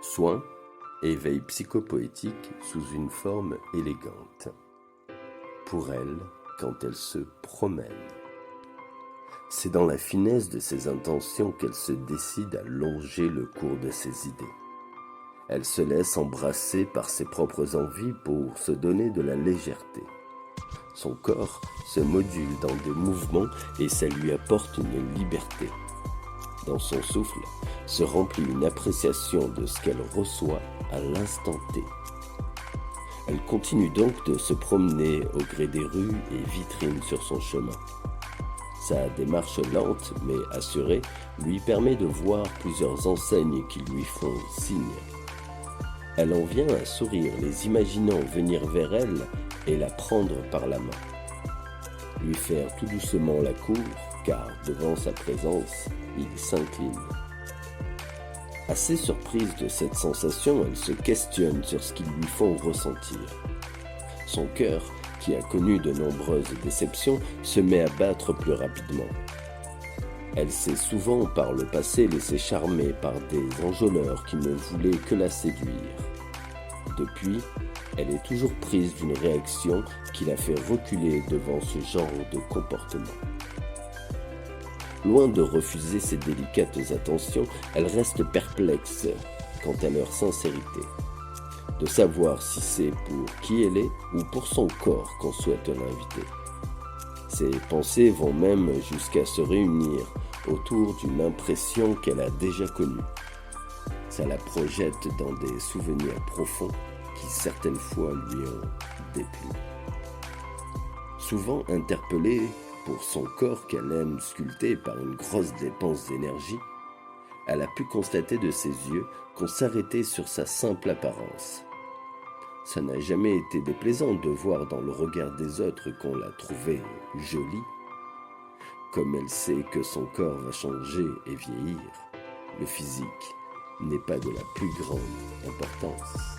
Soin, éveil psychopoétique sous une forme élégante. Pour elle, quand elle se promène. C'est dans la finesse de ses intentions qu'elle se décide à longer le cours de ses idées. Elle se laisse embrasser par ses propres envies pour se donner de la légèreté. Son corps se module dans des mouvements et ça lui apporte une liberté. Dans son souffle se remplit une appréciation de ce qu'elle reçoit à l'instant T. Elle continue donc de se promener au gré des rues et vitrines sur son chemin. Sa démarche lente mais assurée lui permet de voir plusieurs enseignes qui lui font signe. Elle en vient à sourire, les imaginant venir vers elle et la prendre par la main. Lui faire tout doucement la cour, car devant sa présence, il s'incline. Assez surprise de cette sensation, elle se questionne sur ce qu'ils lui font ressentir. Son cœur, qui a connu de nombreuses déceptions, se met à battre plus rapidement. Elle s'est souvent par le passé laissée charmer par des enjôleurs qui ne voulaient que la séduire. Depuis, elle est toujours prise d'une réaction qui la fait reculer devant ce genre de comportement. Loin de refuser ces délicates attentions, elle reste perplexe quant à leur sincérité. De savoir si c'est pour qui elle est ou pour son corps qu'on souhaite l'inviter. Ses pensées vont même jusqu'à se réunir autour d'une impression qu'elle a déjà connue. Ça la projette dans des souvenirs profonds qui certaines fois lui ont déplu. Souvent interpellée pour son corps qu'elle aime sculpter par une grosse dépense d'énergie, elle a pu constater de ses yeux qu'on s'arrêtait sur sa simple apparence. Ça n'a jamais été déplaisant de voir dans le regard des autres qu'on la trouvait jolie. Comme elle sait que son corps va changer et vieillir, le physique n'est pas de la plus grande importance.